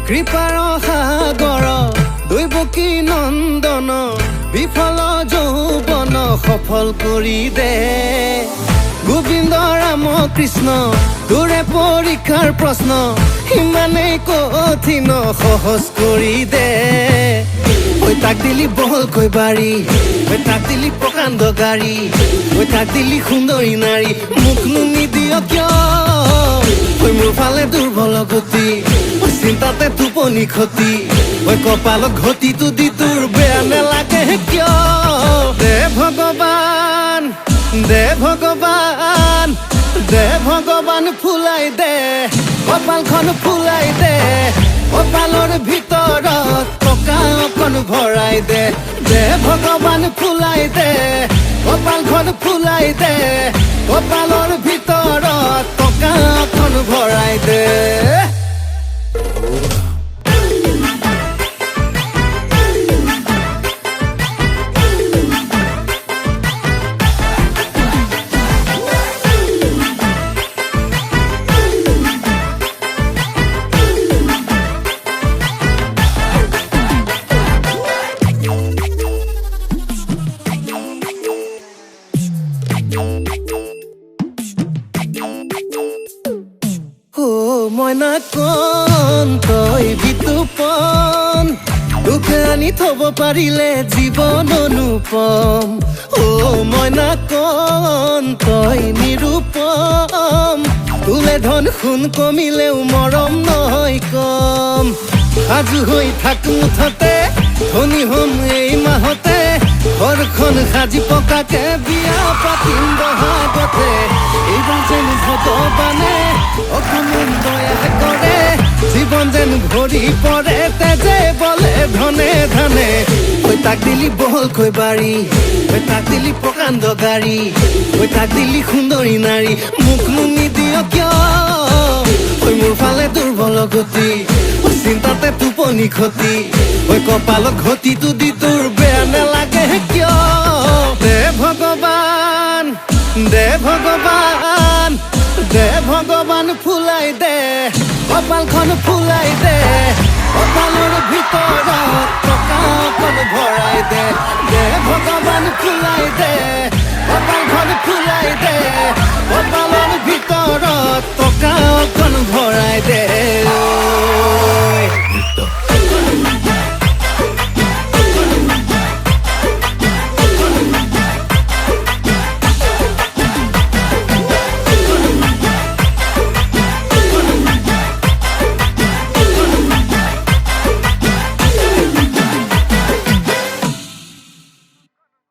কৃপাৰ সাগৰ দৈৱকী নন্দন বিফল যৌৱন সফল কৰি দে গোবিন্দ ৰাম কৃষ্ণ তোৰে পৰীক্ষাৰ প্ৰশ্ন ইমানেই কঠিন সহজ কৰি দে ঐ তাক দিলি বহলকৈ বাৰী ঐ তাক দিলি প্ৰকাণ্ড গাড়ী ঐ তাক দিলি সুন্দৰী নাৰী মোকনো নিদিয় কিয় ঐ মোৰ ফালে দুৰ্বল গতি চিন্তাতে টোপনি ক্ষতি ঐ কপালত ঘটিটো দি তোৰ বেয়া নেলাগে কিয় দে ভগৱান দে ভগৱান দে ভগৱান ফুলাই দে কপালখন ফুলাই দে কপালৰ ভিতৰত টকা অকণ ভৰাই দে দে ভগৱান ফুলাই দে কপালখন ফুলাই দে কপালৰ ভিতৰত টকা অকণ ভৰাই দে মইনা কণ তই বিতুপন দুখে আনি থব পাৰিলে জীৱন অনুপম মইনা কণ তই নিৰূপম তোলে ধন সোণ কমিলেও মৰম নহয় কম সাজু হৈ থাক মুঠতে ধনী হম এই মাহতে ঘৰখন সাজি পকাকে বিয়া পাতিম বহাগতে এইবাৰ যেন ভগৱানে অকণমান দয়া কৰে জীৱন যেন ভৰি পৰে তেজে বলে ধনে ধনে ঐ তাক দিলি বহলকৈ বাৰী ঐ তাক দিলি প্ৰকাণ্ড গাড়ী ঐ তাক দিলি সুন্দৰী নাৰী মোকনো নিদিয় কিয় ঐ মোৰ ফালে দুৰ্বল গতি ঐ চিন্তাতে টোপনি ক্ষতি ঐ কপালত ঘটিটো দি তোৰ বেয়া নেলাগে কিয় দে ভগৱান দে ভগৱান দে ভগৱান ফুলাই দে কপালখন ফুলাই দে